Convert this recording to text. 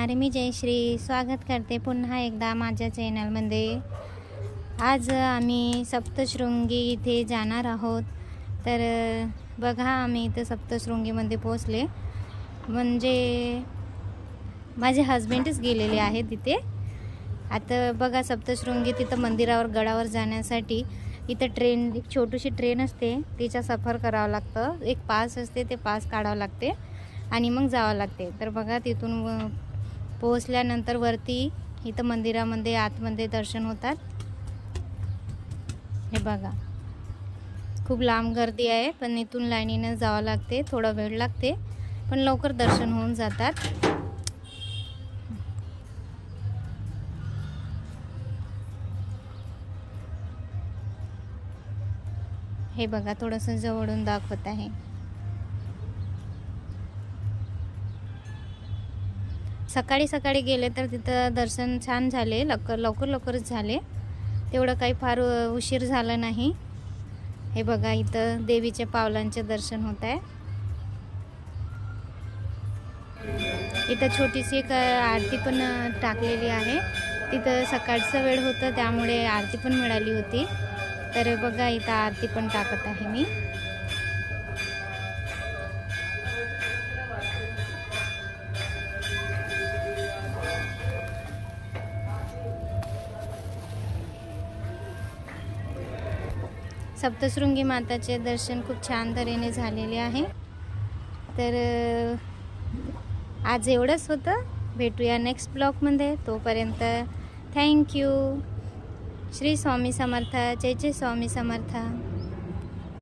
नमस्कार, मी जयश्री स्वागत करते पुन्हा एकदा माझ्या चॅनलमध्ये। आज आम्ही सप्तशृंगी इथे जाणार आहोत। तर बघा, आम्ही इथे सप्तशृंगीमध्ये पोहोचले, म्हणजे माझे हस्बंडच गेलेले आहेत तिथे। आता बघा, सप्तशृंगी तिथं मंदिरावर गडावर जाण्यासाठी इथं ट्रेन, एक छोटीशी ट्रेन असते, तिचा सफर करावं लागतं। एक पास असते, ते पास काढावं लागते आणि मग जावं लागते। तर बघा, तिथून पोहोचल्यानंतर वरती इथं मंदिरामध्ये आतमध्ये दर्शन होतात। हे बघा, खूप लांब गर्दी आहे, पण इथून लाईनीने जावं लागते, थोडा वेळ लागते, पण लवकर दर्शन होऊन जातात। हे बघा, थोडंसं जवळून दाखवत आहे। सकाळी सकाळी गेले तर तिथं दर्शन छान झाले, लवकरच झाले, तेवढं काही फार उशीर झाला नाही। हे बघा, इथं देवीच्या पावलांचे दर्शन होत आहे। इथं छोटीशी एक आरती पण टाकलेली आहे। तिथं सकाळचा वेळ होता, त्यामुळे आरती पण मिळाली होती। तर बघा, इथं आरती पण टाकत आहे मी। सप्तशृंगी माताचे दर्शन खूप छान तऱ्हेने झालेले आहे। तर आज एवढंच होतं। भेटूया नेक्स्ट ब्लॉगमध्ये, तोपर्यंत थँक्यू। श्री स्वामी समर्थ, जय जय स्वामी समर्थ।